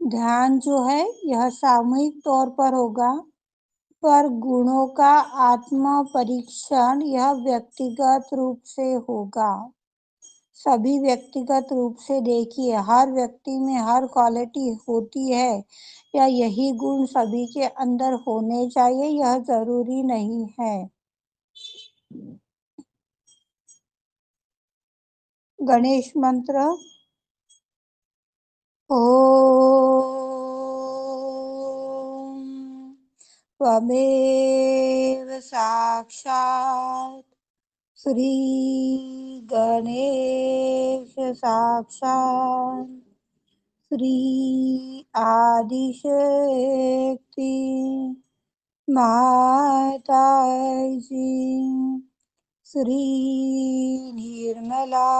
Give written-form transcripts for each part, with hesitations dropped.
ध्यान जो है यह सामूहिक तौर पर होगा, पर गुणों का आत्म परीक्षण यह व्यक्तिगत रूप से होगा। सभी व्यक्तिगत रूप से देखिए, हर व्यक्ति में हर क्वालिटी होती है या यही गुण सभी के अंदर होने चाहिए, यह जरूरी नहीं है। गणेश मंत्र। ओम त्वमेव साक्षात् श्री गणेश साक्षात् श्री आदिशक्ति माताजी श्री निर्मला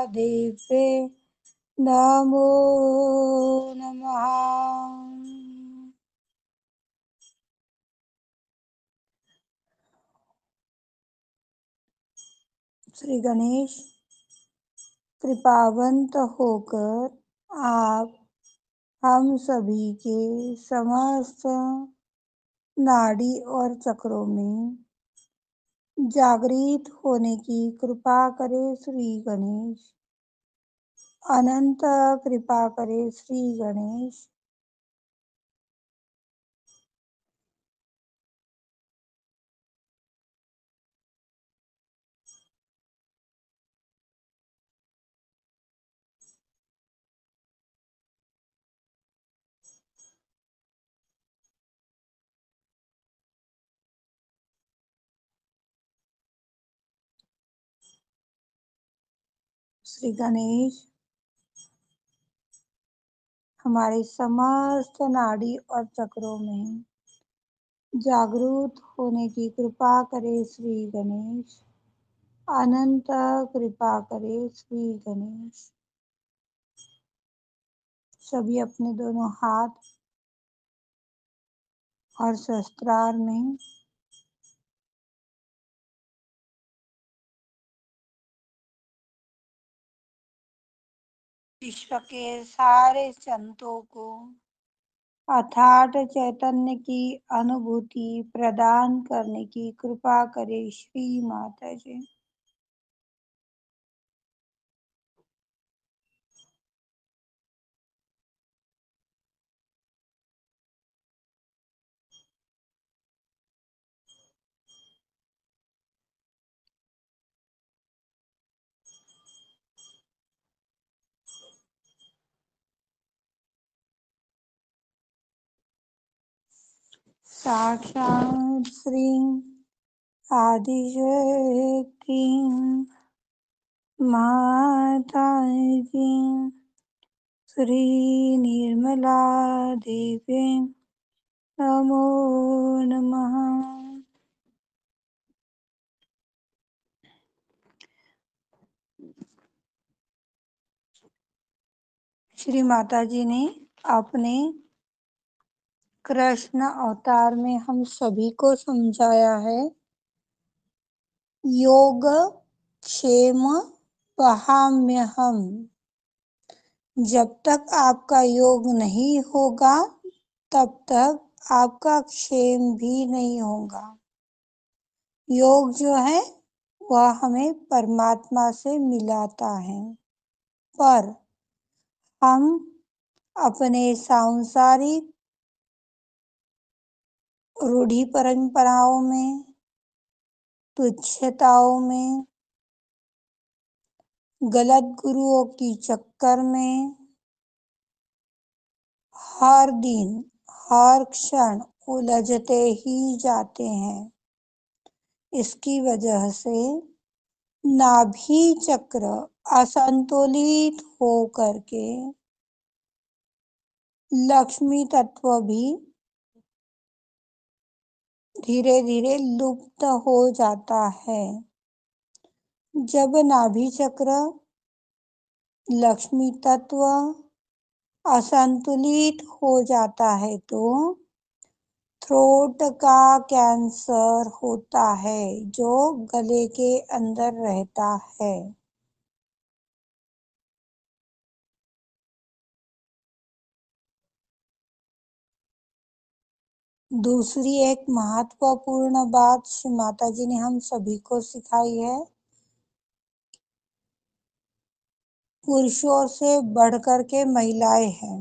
देवी नमो नमः। श्री गणेश कृपावंत होकर आप हम सभी के समस्त नाड़ी और चक्रों में जागृत होने की कृपा करें श्री गणेश। अनंत कृपा करें श्री गणेश। श्री गणेश हमारे समस्त नाड़ी और चक्रों में जागृत होने की कृपा करे श्री गणेश। अनंत कृपा करे श्री गणेश। सभी अपने दोनों हाथ और शस्त्रार में विश्व के सारे संतों को अथाट चैतन्य की अनुभूति प्रदान करने की कृपा करे श्री माता जी। साक्षात् श्री आदिशक्ति माता जी श्री निर्मला देवी नमो नमः। श्री माता जी ने अपने कृष्ण अवतार में हम सभी को समझाया है, योग क्षेम वहाम्यहम्। जब तक आपका योग नहीं होगा तब तक आपका क्षेम भी नहीं होगा। योग जो है वह हमें परमात्मा से मिलाता है, पर हम अपने सांसारिक रूढ़ि परंपराओं में, तुच्छताओं में, गलत गुरुओं की चक्कर में हर दिन हर क्षण उलझते ही जाते हैं। इसकी वजह से नाभि चक्र असंतुलित हो करके लक्ष्मी तत्व भी धीरे धीरे लुप्त हो जाता है। जब नाभि चक्र लक्ष्मी तत्व असंतुलित हो जाता है तो थ्रोट का कैंसर होता है जो गले के अंदर रहता है। दूसरी एक महत्वपूर्ण बात श्री माता जी ने हम सभी को सिखाई है, पुरुषों से बढ़कर के महिलाएं हैं।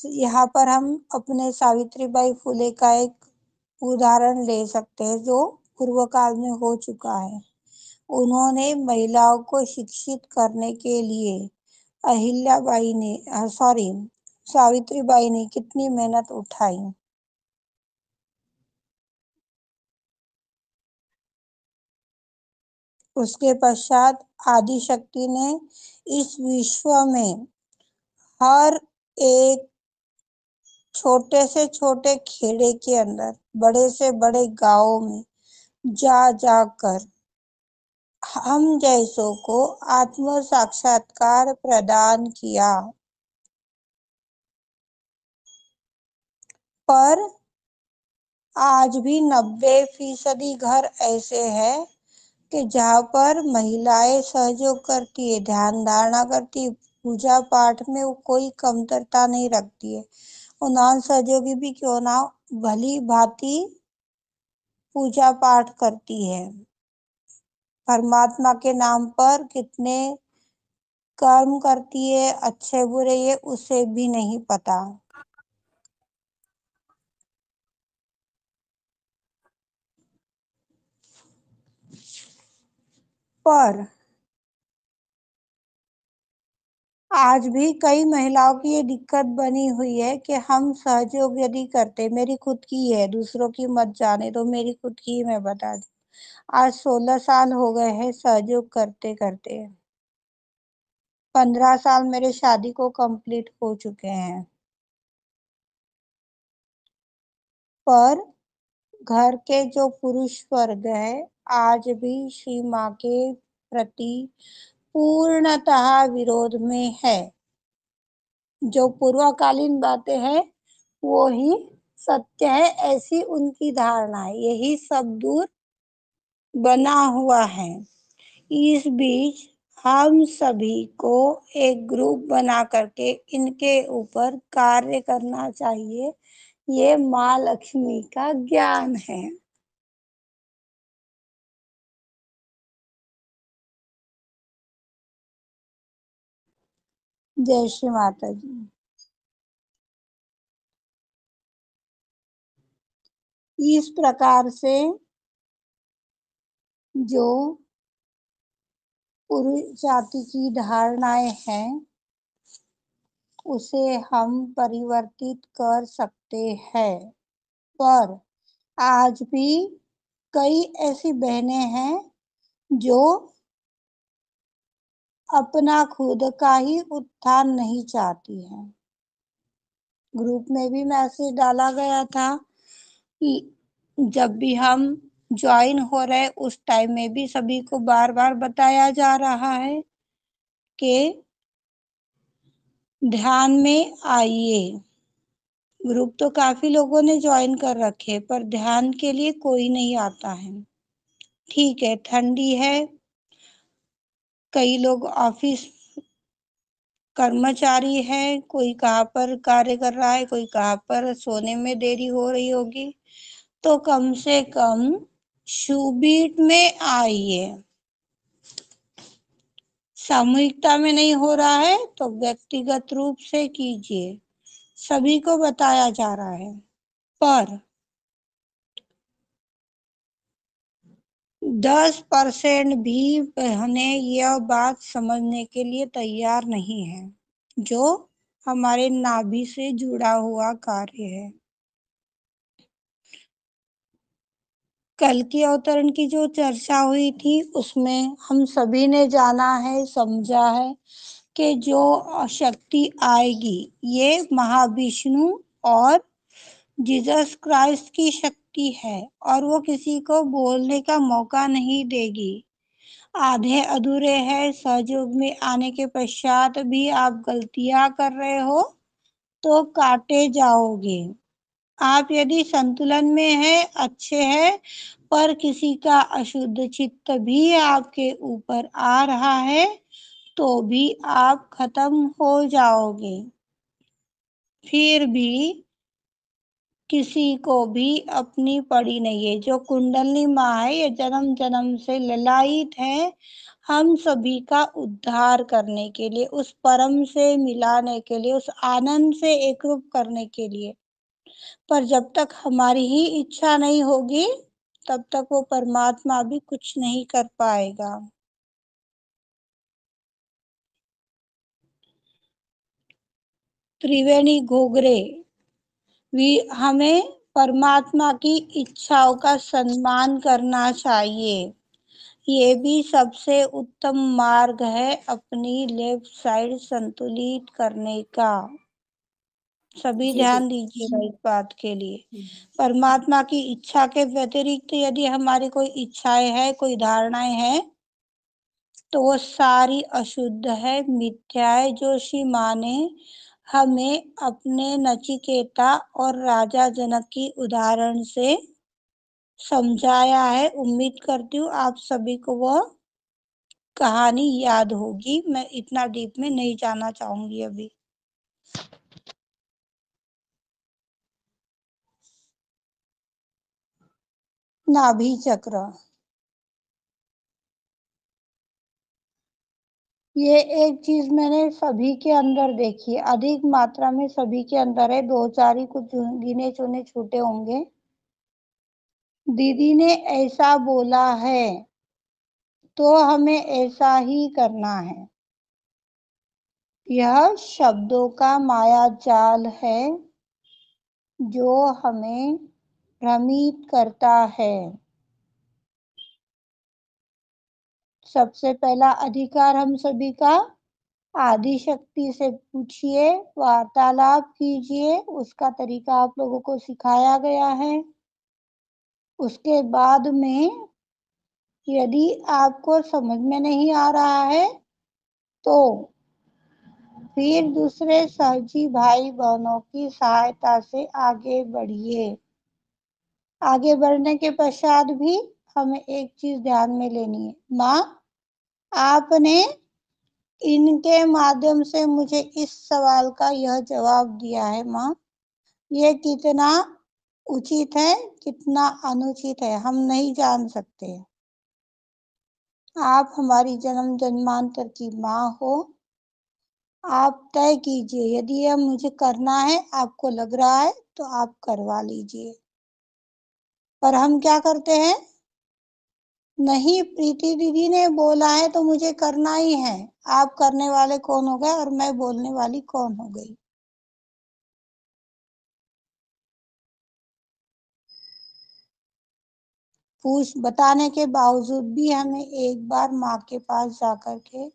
यहाँ पर हम अपने सावित्रीबाई फुले का एक उदाहरण ले सकते हैं जो पूर्व काल में हो चुका है। उन्होंने महिलाओं को शिक्षित करने के लिए अहिल्याबाई ने सावित्रीबाई ने कितनी मेहनत उठाई। उसके पश्चात आदिशक्ति ने इस विश्व में हर एक छोटे से छोटे खेड़े के अंदर, बड़े से बड़े गांवों में जा जाकर हम जैसों को आत्म साक्षात्कार प्रदान किया। पर आज भी 90% घर ऐसे हैं कि जहाँ पर महिलाएं सहयोग करती है, ध्यान धारणा करती है, पूजा पाठ में वो कोई कमतरता नहीं रखती है। वो नॉन सहयोगी भी क्यों ना भली भांति पूजा पाठ करती है। परमात्मा के नाम पर कितने कर्म करती है, अच्छे बुरे, ये उसे भी नहीं पता। पर आज भी कई महिलाओं की ये दिक्कत बनी हुई है कि हम सहयोग यदि करते, मेरी खुद की है, दूसरों की मत जाने दो, मेरी खुद की मैं बता दूं, आज 16 साल हो गए हैं सहयोग करते करते। 15 साल मेरे शादी को कंप्लीट हो चुके हैं। पर घर के जो पुरुष वर्ग है आज भी श्री माँ के प्रति पूर्णतः विरोध में है। जो पूर्वकालीन बातें हैं वो ही सत्य है, ऐसी उनकी धारणा है। यही सब दूर बना हुआ है। इस बीच हम सभी को एक ग्रुप बना करके इनके ऊपर कार्य करना चाहिए। ये माँ लक्ष्मी का ज्ञान है। जय श्री माता जी। इस प्रकार से जो पुरुष जाति की धारणाएं हैं उसे हम परिवर्तित कर सकते हैं। पर आज भी कई ऐसी बहनें हैं जो अपना खुद का ही उत्थान नहीं चाहती हैं। ग्रुप में भी मैसेज डाला गया था कि जब भी हम ज्वाइन हो रहे उस टाइम में भी सभी को बार बार बताया जा रहा है कि ध्यान में आइए। ग्रुप तो काफी लोगों ने ज्वाइन कर रखे पर ध्यान के लिए कोई नहीं आता है। ठीक है, ठंडी है, कई लोग ऑफिस कर्मचारी है, कोई कहाँ पर कार्य कर रहा है, कोई कहाँ पर सोने में देरी हो रही होगी, तो कम से कम शुबीट में आइए। सामूहिकता में नहीं हो रहा है तो व्यक्तिगत रूप से कीजिए। सभी को बताया जा रहा है पर 10% भी बहनें यह बात समझने के लिए तैयार नहीं है जो हमारे नाभि से जुड़ा हुआ कार्य है। कल की अवतरण की जो चर्चा हुई थी उसमें हम सभी ने जाना है, समझा है कि जो शक्ति आएगी ये महाविष्णु और जीसस क्राइस्ट की शक्ति है और वो किसी को बोलने का मौका नहीं देगी। आधे अधूरे हैं, सहयोग में आने के पश्चात भी आप गलतियां कर रहे हो तो काटे जाओगे। आप यदि संतुलन में है, अच्छे हैं, पर किसी का अशुद्ध चित्त भी आपके ऊपर आ रहा है तो भी आप खत्म हो जाओगे। फिर भी किसी को भी अपनी पड़ी नहीं है। जो कुंडली माँ है ये जन्म जन्म से ललायित है हम सभी का उद्धार करने के लिए, उस परम से मिलाने के लिए, उस आनंद से एकरूप करने के लिए। पर जब तक हमारी ही इच्छा नहीं होगी तब तक वो परमात्मा भी कुछ नहीं कर पाएगा। त्रिवेणी घोगरे भी हमें परमात्मा की इच्छाओं का सम्मान करना चाहिए। ये भी सबसे उत्तम मार्ग है अपनी लेफ्ट साइड संतुलित करने का। सभी जी ध्यान जी। दीजिएगा इस बात के लिए। परमात्मा की इच्छा के व्यतिरिक्त यदि हमारी कोई इच्छाएं है, कोई धारणाएं हैं, तो वो सारी अशुद्ध है, मिथ्या है। जो श्री माँ ने हमें अपने नचिकेता और राजा जनक की उदाहरण से समझाया है। उम्मीद करती हूँ आप सभी को वह कहानी याद होगी। मैं इतना डीप में नहीं जाना चाहूंगी अभी। नाभि चक्र, ये एक चीज मैंने सभी के अंदर देखी है, अधिक मात्रा में सभी के अंदर है। दो चार ही कुछ गिने चुने छूटे होंगे। दीदी ने ऐसा बोला है तो हमें ऐसा ही करना है। यह शब्दों का माया जाल है जो हमें भ्रमित करता है। सबसे पहला अधिकार हम सभी का आदि शक्ति से पूछिए, वार्तालाप कीजिए, उसका तरीका आप लोगों को सिखाया गया है। उसके बाद में यदि आपको समझ में नहीं आ रहा है तो फिर दूसरे सहजी भाई बहनों की सहायता से आगे बढ़िए। आगे बढ़ने के पश्चात भी हमें एक चीज ध्यान में लेनी है। माँ, आपने इनके माध्यम से मुझे इस सवाल का यह जवाब दिया है। माँ, ये कितना उचित है, कितना अनुचित है, हम नहीं जान सकते। आप हमारी जन्म जन्मांतर की माँ हो। आप तय कीजिए, यदि यह मुझे करना है, आपको लग रहा है तो आप करवा लीजिए। पर हम क्या करते हैं? नहीं, प्रीति दीदी ने बोला है तो मुझे करना ही है। आप करने वाले कौन हो गए और मैं बोलने वाली कौन हो गई? पूछ बताने के बावजूद भी हमें एक बार माँ के पास जाकर के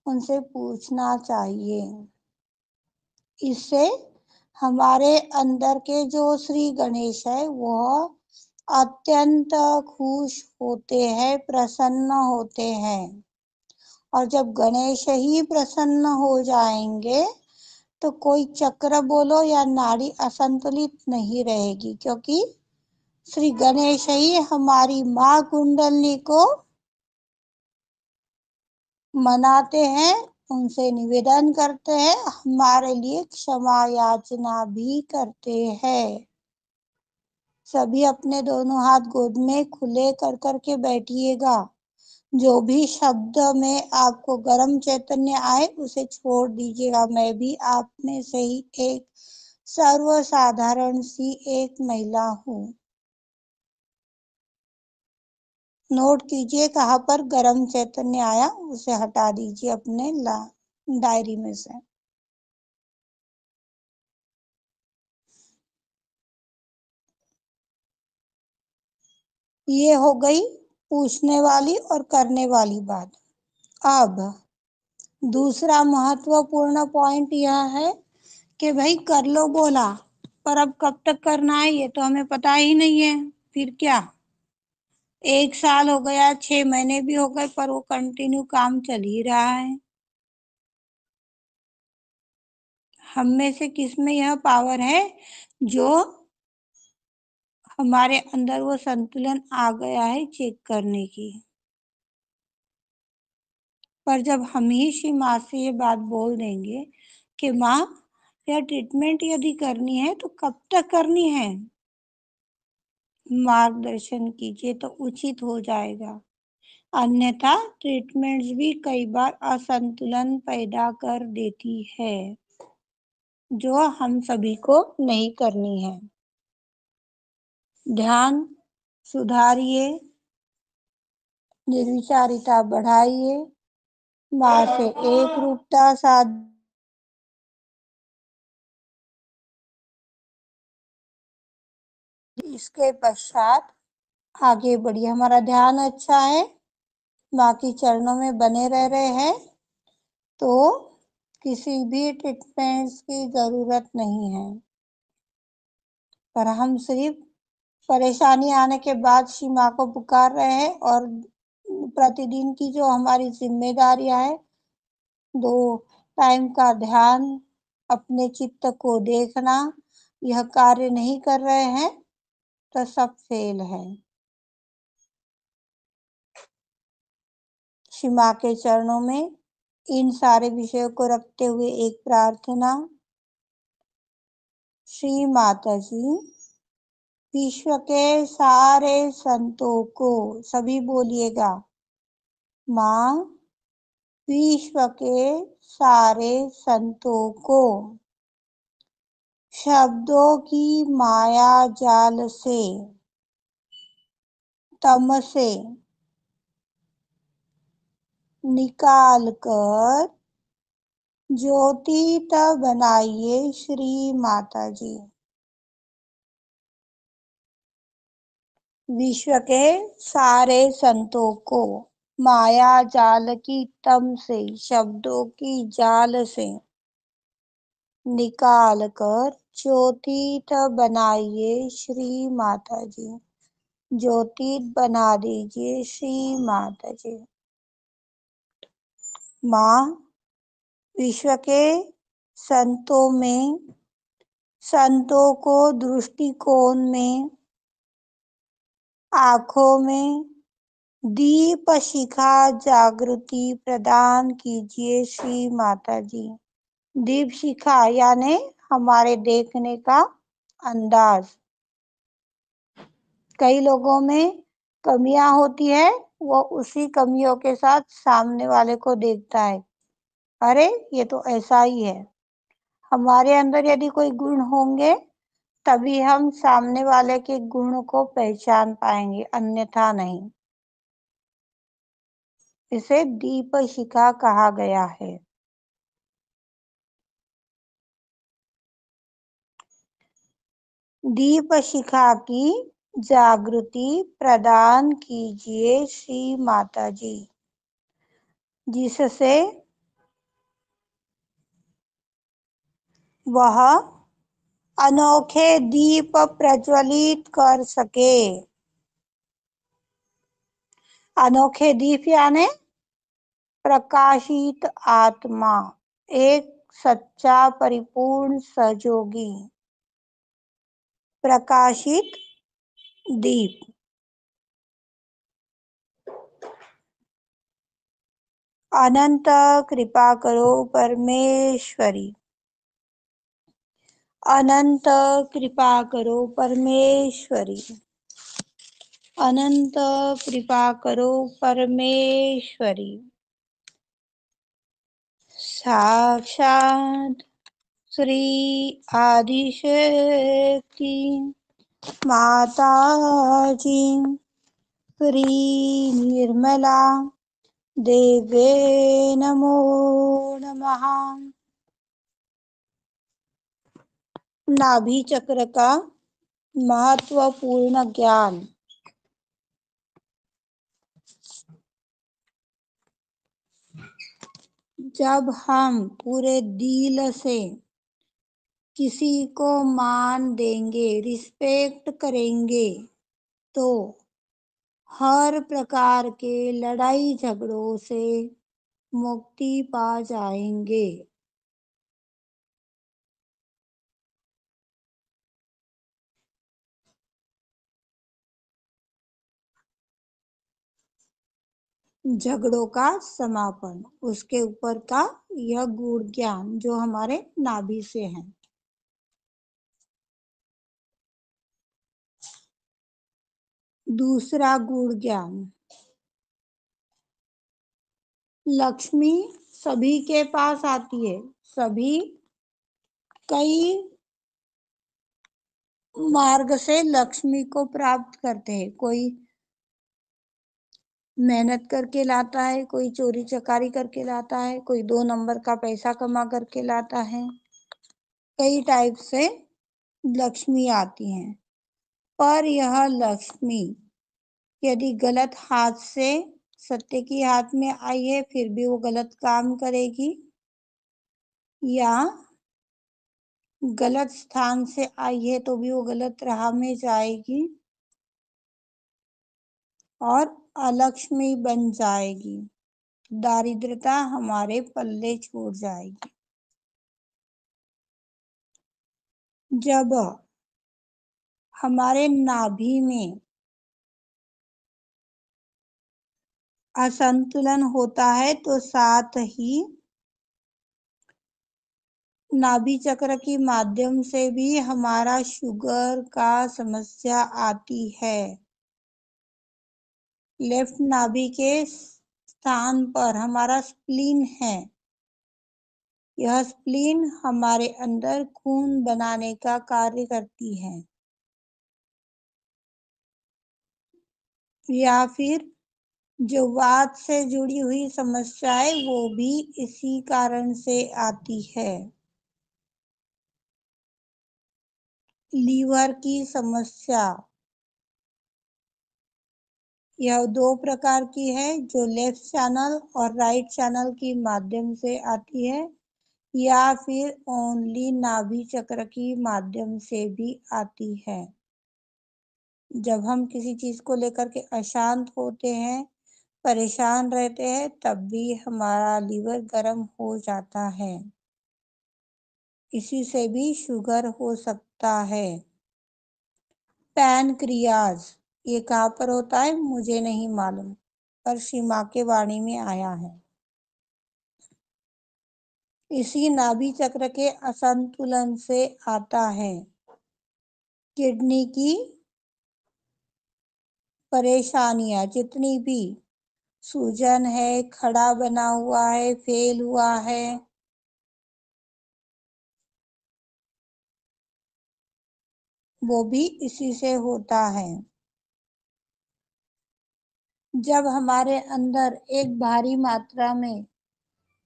उनसे पूछना चाहिए। इससे हमारे अंदर के जो श्री गणेश है वह अत्यंत खुश होते हैं, प्रसन्न होते हैं। और जब गणेश ही प्रसन्न हो जाएंगे तो कोई चक्र बोलो या नाड़ी असंतुलित नहीं रहेगी, क्योंकि श्री गणेश ही हमारी माँ कुंडली को मनाते हैं, उनसे निवेदन करते हैं, हमारे लिए क्षमा याचना भी करते हैं। सभी अपने दोनों हाथ गोद में खुले कर करके बैठिएगा। जो भी शब्द में आपको गर्म चैतन्य आए उसे छोड़ दीजिएगा। मैं भी आप में से ही एक सर्वसाधारण सी एक महिला हूँ। नोट कीजिए कहाँ पर गर्म चैतन्य आया, उसे हटा दीजिए अपने डायरी में से। ये हो गई पूछने वाली और करने वाली बात। अब दूसरा महत्वपूर्ण पॉइंट यह है कि भाई कर लो बोला, पर अब कब तक करना है ये तो हमें पता ही नहीं है। फिर क्या, 1 साल हो गया, 6 महीने भी हो गए, पर वो कंटिन्यू काम चल ही रहा है। हम में से किस में यह पावर है जो हमारे अंदर वो संतुलन आ गया है चेक करने की? पर जब हम ही श्री माँ से ये बात बोल देंगे कि माँ यह ट्रीटमेंट यदि करनी है तो कब तक करनी है? मार्गदर्शन कीजिए तो उचित हो जाएगा, अन्यथा ट्रीटमेंट्स भी कई बार असंतुलन पैदा कर देती है, जो हम सभी को नहीं करनी है। ध्यान सुधारिए, निर्विचारिता बढ़ाइए, मां से एक रूपता साध इसके पश्चात आगे बढ़िए। हमारा ध्यान अच्छा है, मां के चरणों में बने रह रहे हैं, तो किसी भी ट्रीटमेंट्स की जरूरत नहीं है, पर हम सिर्फ परेशानी आने के बाद श्री मां को पुकार रहे हैं और प्रतिदिन की जो हमारी जिम्मेदारियां है, 2 टाइम का ध्यान, अपने चित्त को देखना, यह कार्य नहीं कर रहे हैं तो सब फेल है। श्री मां के चरणों में इन सारे विषयों को रखते हुए एक प्रार्थना। श्री माता जी, विश्व के सारे संतों को, सभी बोलिएगा, मां विश्व के सारे संतों को शब्दों की माया जाल से, तम से निकाल कर ज्योतित बनाइए श्री माता जी। विश्व के सारे संतों को माया जाल की तम से, शब्दों की जाल से निकाल कर ज्योतित बनाइए श्री माता जी। ज्योतित बना दीजिए श्री माता जी। मां विश्व के संतों में, संतों को दृष्टिकोण में, आंखों में दीप शिखा जागृति प्रदान कीजिए श्री माता जी। दीप शिखा यानी हमारे देखने का अंदाज। कई लोगों में कमियां होती है, वो उसी कमियों के साथ सामने वाले को देखता है, अरे ये तो ऐसा ही है। हमारे अंदर यदि कोई गुण होंगे तभी हम सामने वाले के गुण को पहचान पाएंगे, अन्यथा नहीं। इसे दीप शिखा कहा गया है। दीप शिखा की जागृति प्रदान कीजिए श्री माता जी, जिससे वह अनोखे दीप प्रज्वलित कर सके। अनोखे दीप यानी प्रकाशित आत्मा, एक सच्चा परिपूर्ण सहयोगी, प्रकाशित दीप। अनंत कृपा करो परमेश्वरी, अनंत कृपा करो परमेश्वरी, अनंत कृपा करो परमेश्वरी। साक्षात श्री आदिशक्ति माता जी, श्री निर्मला देवे नमो नमः। नाभि चक्र का महत्वपूर्ण ज्ञान। जब हम पूरे दिल से किसी को मान देंगे, रिस्पेक्ट करेंगे, तो हर प्रकार के लड़ाई झगड़ों से मुक्ति पा जाएंगे। झगड़ों का समापन, उसके ऊपर का यह गूढ़ ज्ञान जो हमारे नाभि से है। दूसरा गुण ज्ञान। लक्ष्मी सभी के पास आती है। सभी कई मार्ग से लक्ष्मी को प्राप्त करते हैं। कोई मेहनत करके लाता है, कोई चोरी चकारी करके लाता है, कोई 2 नंबर का पैसा कमा करके लाता है। कई टाइप से लक्ष्मी आती हैं। पर यह लक्ष्मी यदि गलत हाथ से सत्य की हाथ में आई है, फिर भी वो गलत काम करेगी, या गलत स्थान से आई है तो भी वो गलत राह में जाएगी और अलक्ष्मी बन जाएगी। दारिद्रता हमारे पल्ले छोड़ जाएगी। जब हमारे नाभि में असंतुलन होता है तो साथ ही नाभि चक्र के माध्यम से भी हमारा शुगर का समस्या आती है। लेफ्ट नाभि के स्थान पर हमारा स्प्लीन है। यह स्प्लीन हमारे अंदर खून बनाने का कार्य करती है। या फिर जो वात से जुड़ी हुई समस्याएं वो भी इसी कारण से आती है। लीवर की समस्या यह 2 प्रकार की है, जो लेफ्ट चैनल और राइट चैनल के माध्यम से आती है, या फिर ओनली नाभि चक्र के माध्यम से भी आती है। जब हम किसी चीज को लेकर के अशांत होते हैं, परेशान रहते हैं, तब भी हमारा लीवर गर्म हो जाता है। इसी से भी शुगर हो सकता है। पैनक्रियाज ये कहाँ पर होता है मुझे नहीं मालूम, पर श्री माँ के वाणी में आया है। इसी नाभि चक्र के असंतुलन से आता है। किडनी की परेशानियां जितनी भी, सूजन है, खड़ा बना हुआ है, फेल हुआ है, वो भी इसी से होता है। जब हमारे अंदर एक भारी मात्रा में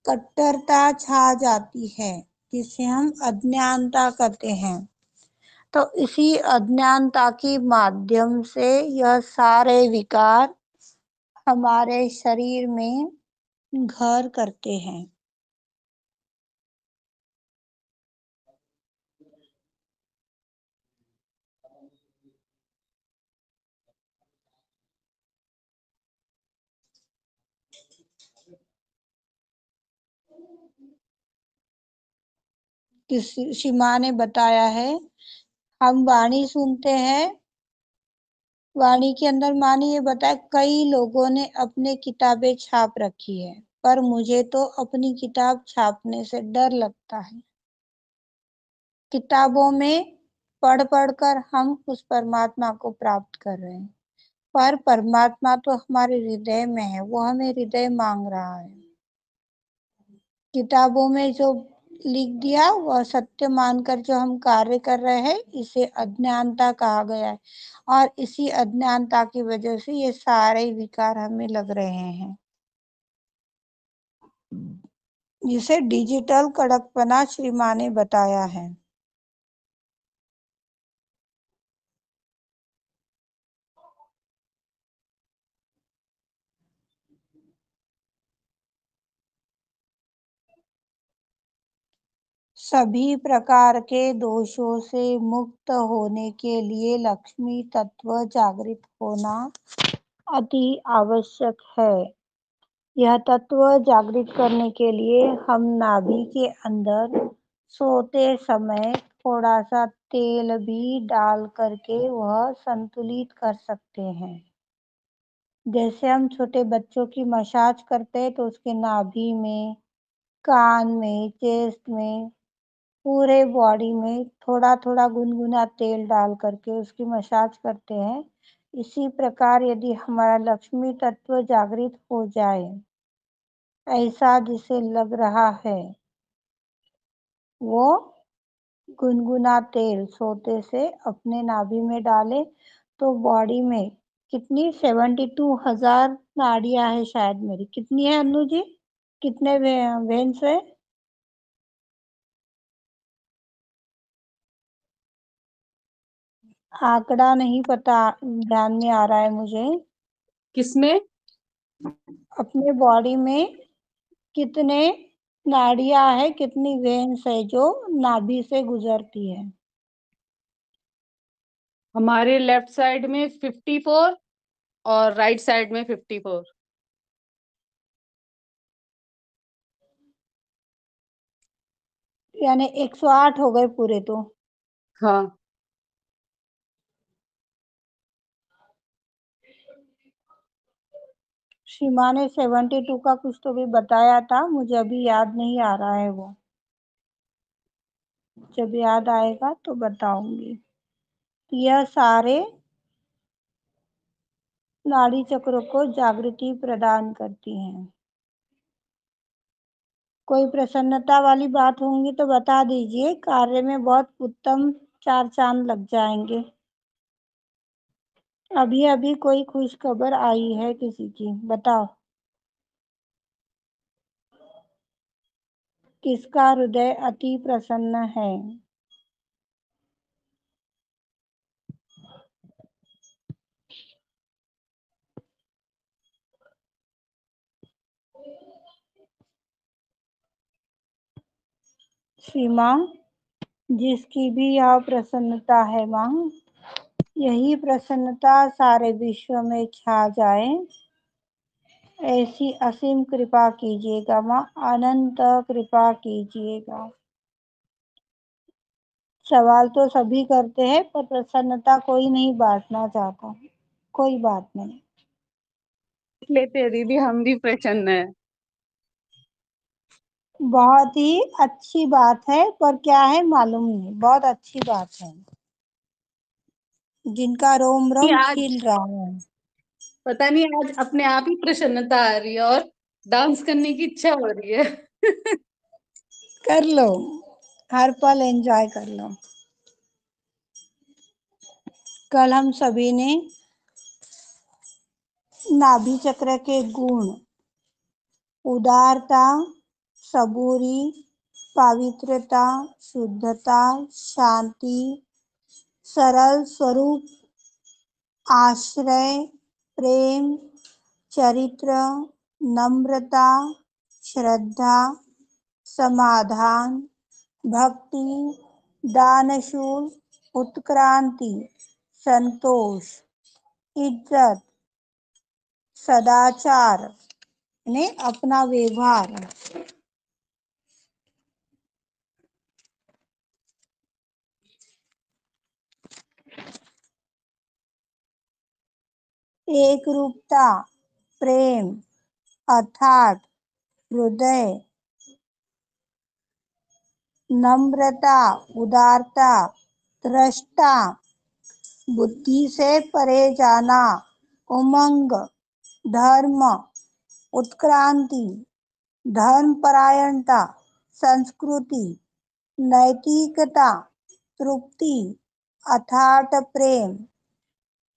कट्टरता छा जाती है, जिसे हम अज्ञानता कहते हैं, तो इसी अज्ञानता के माध्यम से यह सारे विकार हमारे शरीर में घर करते हैं। किसी माँ ने बताया है, हम वाणी सुनते हैं, वाणी के अंदर माँ ने ये बताया कई लोगों ने अपने किताबें छाप रखी है, पर मुझे तो अपनी किताब छापने से डर लगता है। किताबों में पढ़ पढ़ कर हम उस परमात्मा को प्राप्त कर रहे हैं, पर परमात्मा तो हमारे हृदय में है, वो हमें हृदय मांग रहा है। किताबों में जो लिख दिया वह सत्य मानकर जो हम कार्य कर रहे हैं, इसे अज्ञानता कहा गया है। और इसी अज्ञानता की वजह से ये सारे विकार हमें लग रहे हैं, जिसे डिजिटल कड़कपना श्री माँ ने बताया है। सभी प्रकार के दोषों से मुक्त होने के लिए लक्ष्मी तत्व जागृत होना अति आवश्यक है। यह तत्व जागृत करने के लिए हम नाभि के अंदर सोते समय थोड़ा सा तेल भी डाल करके वह संतुलित कर सकते हैं। जैसे हम छोटे बच्चों की मसाज करते हैं तो उसके नाभि में, कान में, चेस्ट में, पूरे बॉडी में थोड़ा थोड़ा गुनगुना तेल डाल करके उसकी मसाज करते हैं। इसी प्रकार यदि हमारा लक्ष्मी तत्व जागृत हो जाए, ऐसा जिसे लग रहा है, वो गुनगुना तेल सोते से अपने नाभि में डाले तो बॉडी में कितनी 72,000 नाड़ियां है शायद मेरी। कितनी है अनु जी? कितने वेन्स है? आंकड़ा नहीं पता, ध्यान में आ रहा है मुझे। किसमें? अपने बॉडी में कितने नाड़ियां है, कितनी वेन्स है जो नाभि से गुजरती है? हमारे लेफ्ट साइड में 54 और राइट साइड में 54। यानी 108 हो गए पूरे तो। हाँ। सीमा ने 72 का कुछ तो भी बताया था, मुझे अभी याद नहीं आ रहा है वो। जब याद आएगा तो बताऊंगी। यह सारे नाड़ी चक्रों को जागृति प्रदान करती हैं। कोई प्रसन्नता वाली बात होंगी तो बता दीजिए, कार्य में बहुत उत्तम 4 चांद लग जाएंगे। अभी अभी कोई खुश खबर आई है किसी की, बताओ किसका हृदय अति प्रसन्न है? सीमा, जिसकी भी यह प्रसन्नता है मां, यही प्रसन्नता सारे विश्व में छा जाए, ऐसी असीम कृपा कीजिएगा मां, अनंत कृपा कीजिएगा। सवाल तो सभी करते हैं पर प्रसन्नता कोई नहीं बांटना चाहता। कोई बात नहीं, लेते हैं दीदी, हम भी प्रसन्न है। बहुत ही अच्छी बात है, पर क्या है मालूम नहीं, बहुत अच्छी बात है। जिनका रोम रोम आज खिल रहा है। पता नहीं, आज अपने आप ही प्रसन्नता आ रही है और डांस करने की इच्छा हो रही है। कर लो, हर पल एंजॉय कर लो। कल हम सभी ने नाभि चक्र के गुण उदारता, सबूरी, पवित्रता, शुद्धता, शांति, सरल स्वरूप, आश्रय, प्रेम, चरित्र, नम्रता, श्रद्धा, समाधान, भक्ति, दानशूल, उत्क्रांति, संतोष, इज्जत, सदाचार ने अपना व्यवहार, एक रूपता, प्रेम, अर्थात हृदय, नम्रता, उदारता, दृष्टा, बुद्धि से परे जाना, उमंग, धर्म, उत्क्रांति, धर्मपरायणता, संस्कृति, नैतिकता, तृप्ति, अथाट प्रेम,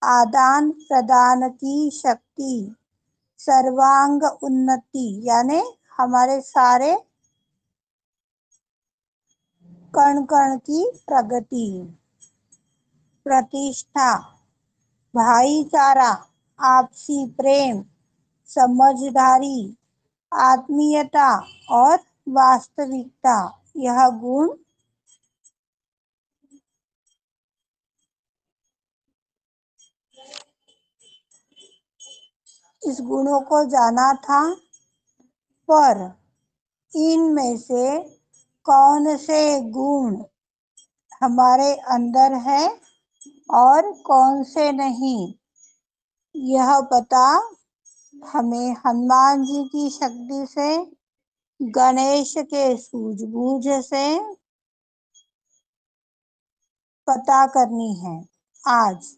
आदान प्रदान की शक्ति, सर्वांग उन्नति यानी हमारे सारे कण कण की प्रगति, प्रतिष्ठा, भाईचारा, आपसी प्रेम, समझदारी, आत्मीयता और वास्तविकता, यह गुण इस गुणों को जाना था, पर इनमें से कौन से गुण हमारे अंदर है और कौन से नहीं, यह पता हमें हनुमान जी की शक्ति से, गणेश के सूझबूझ से पता करनी है आज।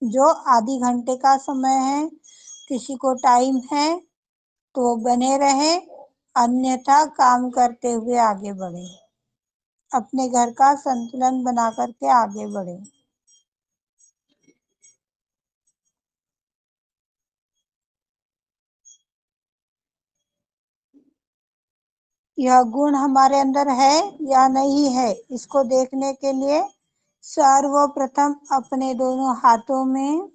जो आधे घंटे का समय है, किसी को टाइम है तो बने रहे, अन्यथा काम करते हुए आगे बढ़े, अपने घर का संतुलन बना करके आगे बढ़े। यह गुण हमारे अंदर है या नहीं है, इसको देखने के लिए सर्वप्रथम अपने दोनों हाथों में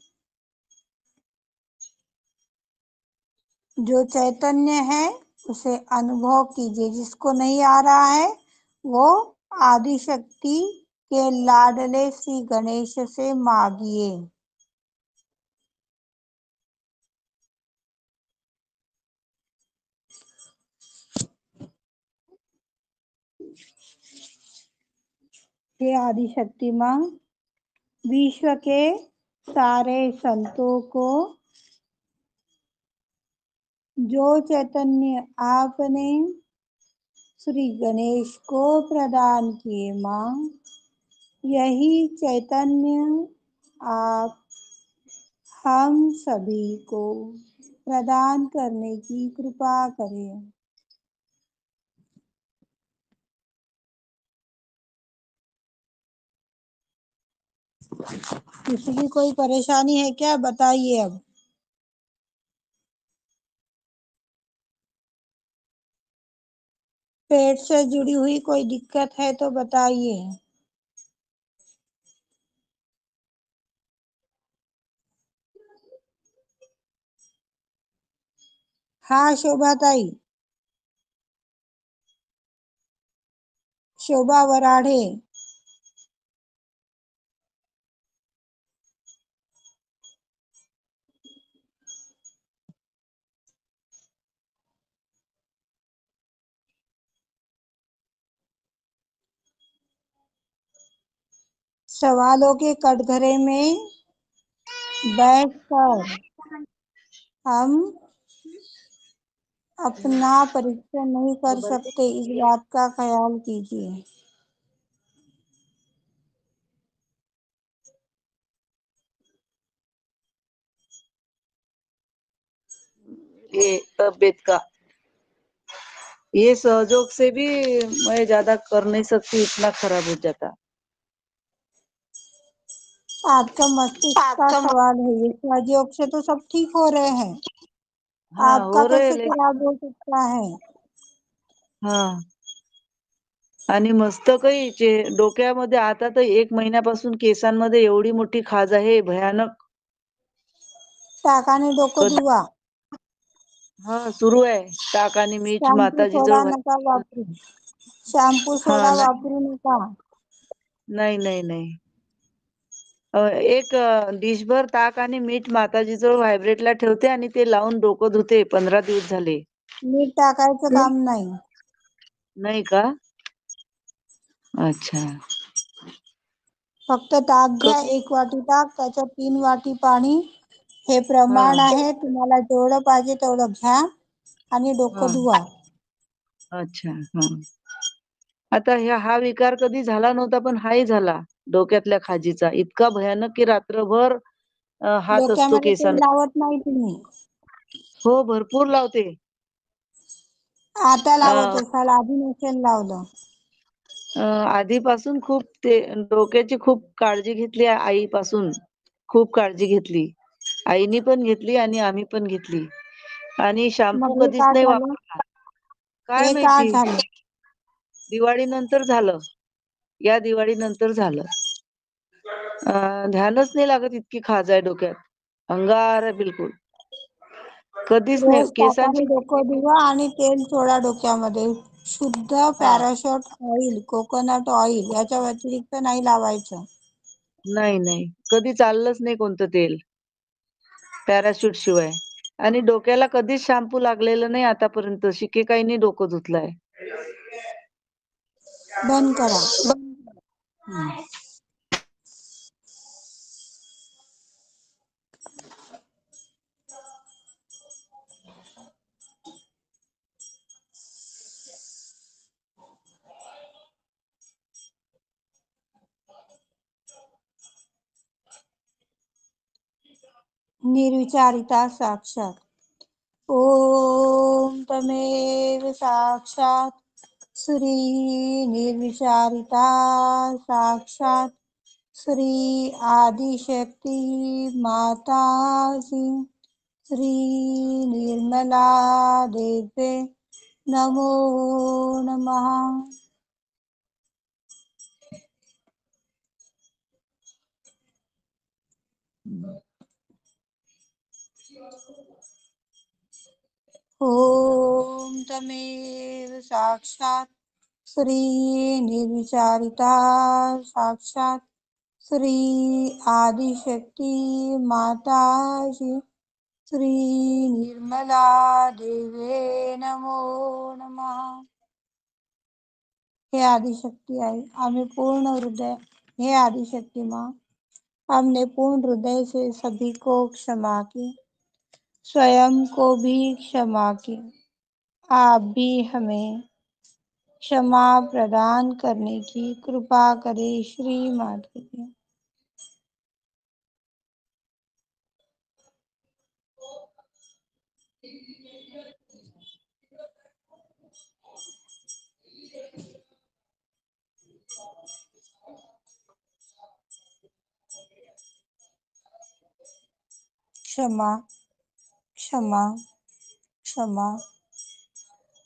जो चैतन्य है उसे अनुभव कीजिए। जिसको नहीं आ रहा है वो आदि शक्ति के लाडले श्री गणेश से मांगिए। हे आदि शक्ति मां, विश्व के सारे संतों को जो चैतन्य आपने श्री गणेश को प्रदान किए मां, यही चैतन्य आप हम सभी को प्रदान करने की कृपा करें। किसी की कोई परेशानी है क्या, बताइए। अब पेट से जुड़ी हुई कोई दिक्कत है तो बताइए। हाँ शोभा ताई, शोभा वराढ़े। सवालों के कटघरे में बैठकर हम अपना परीक्षण नहीं कर सकते, इस बात का ख्याल कीजिए। ये तबीयत का, ये सहयोग से भी मैं ज्यादा कर नहीं सकती, इतना खराब हो जाता। आपका मस्तिष्क का आपका सवाल है, ये सहयोग से तो सब ठीक हो रहे हैं, हाँ आपका हो रहे कैसे लेकिन खराब हो सकता है। हाँ, आणि मस्त काही डोक्यामध्ये आता तर 1 महिन्यापासून केसांमध्ये एवढी मोठी खाज आहे, भयानक. टाकाने डोकं कधी धुवा, हा सुरू आहे. ताक आणि मीठ शॅम्पू माताजी सोडा जवळ नका वापरू, शॅम्पू हा सोडा नाही वापरू नका। नाही नाही नाही. एक डिशभर ताक आणि मीठ माताजी जवळ व्हायब्रेटला ठेवते आणि ते लावून डोकं धुते. 15 दिवस झाले. मीठ टाकायचं काम नाही। नाही का? अच्छा. फक्त ताक घ्या, 1 वाटी ताक, त्याच्यात 3 वाटी पाणी, हे हा प्रमाण आहे। तुम्हाला जेवढं पाहिजे तेवढं घ्या आणि हा डोकं धुवा। अच्छा. हा. आता हा विकार कधी झाला नव्हता, पण हाही झाला डोक्यातल्या खाजीचा. इतका भयानक की रात्रभर हात असतो डोक्यामध्ये तेल केसांना. लावत नाही तुम्ही? हो, भरपूर लावते. आता लावत अ, असाल, आधी नसेल लावलं। आधीपासून खूप ते डोक्याची खूप काळजी घेतली आईपासून. खूप काळजी घेतली. आईनी पण घेतली आणि आम्ही पण घेतली. आणि शॅम्पू मग हे कधीच का नाही झालं? वापरला. काय हे का माहिती? झालं? दिवाळीनंतर झालं. या दिवाळीनंतर झालं. ध्यानच नाही लागत, इतकी खाज आहे डोक्यात. अंगार आहे बिलकुल. कधीच नाही रोज ताकाने केसांची. डोकं धुवा आणि तेल सोडा डोक्यामध्ये। शुद्ध हा पॅराशूट ऑइल, कोकोनट ऑइल याच्या व्यतिरिक्त नाही लावायचं। नाही नाही, कधी चाललंच नाही कोणतं तेल पॅराशूट शिवाय. आणि डोक्याला कधीच शॅम्पू लागलेलं नाही आतापर्यंत. शिकेकाईंनी डोकं धुतलंय. बंद करा। हम्म. निर्विचारिता साक्षात्। ॐ तमेव साक्षात् श्री निर्विचारिता साक्षात् श्री आदिशक्ति माताजी श्री निर्मला देवे नमो नमः। ॐ तमेव साक्षात् श्री निर्विचारिता साक्षात् श्री आदिशक्ति माताजी श्री निर्मला देवे नमो नमः। हे आदिशक्ती आई, हमें पूर्ण हृदय, हे आदिशक्ति माँ, हमने पूर्ण हृदय से सभी को क्षमा की, स्वयं को भी क्षमा की। आप भी हमें क्षमा प्रदान करने की कृपा करें श्री माता जी। क्षमा क्षमा क्षमा।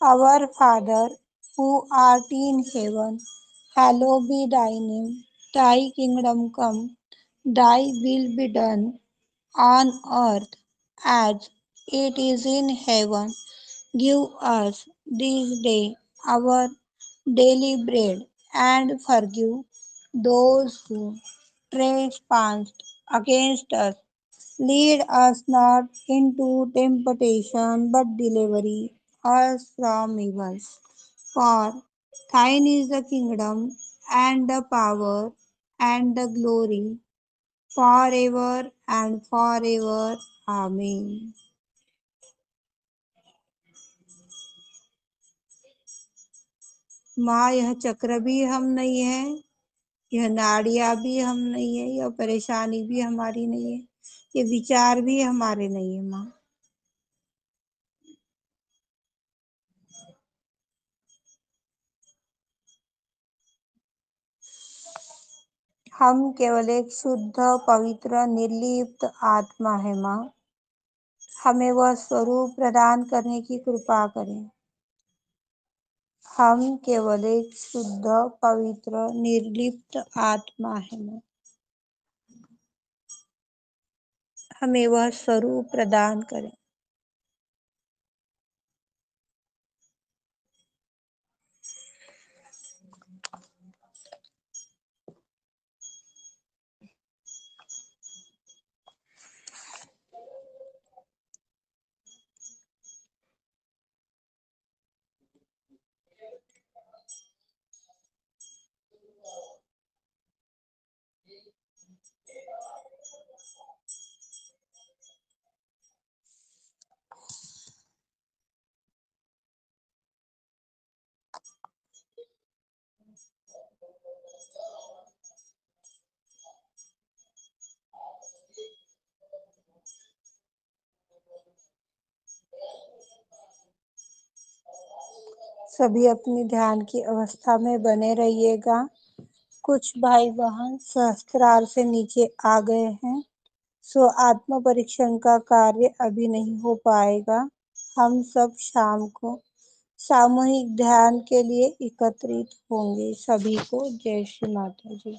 Our Father, who art in heaven, hallowed be thy name. Thy kingdom come, thy will be done on earth as it is in heaven. Give us this day our daily bread, and forgive those who trespass against us. Lead us not into temptation, but deliver us from evil. For thine is the kingdom, and the power, and the glory, forever and forever. Amen. माँ, यह चक्र भी हम नहीं है, यह नाड़ियाँ भी हम नहीं है, यह परेशानी भी हमारी नहीं है, ये विचार भी हमारे नहीं है माँ। हम केवल एक शुद्ध, पवित्र, निर्लिप्त आत्मा है माँ। हमें वह स्वरूप प्रदान करने की कृपा करें। हम केवल एक शुद्ध, पवित्र, निर्लिप्त आत्मा है माँ। हमें वह स्वरूप प्रदान करें। सभी अपनी ध्यान की अवस्था में बने रहिएगा। कुछ भाई बहन सहस्त्रार से नीचे आ गए हैं, सो आत्म परीक्षण का कार्य अभी नहीं हो पाएगा। हम सब शाम को सामूहिक ध्यान के लिए एकत्रित होंगे। सभी को जय श्री माता जी।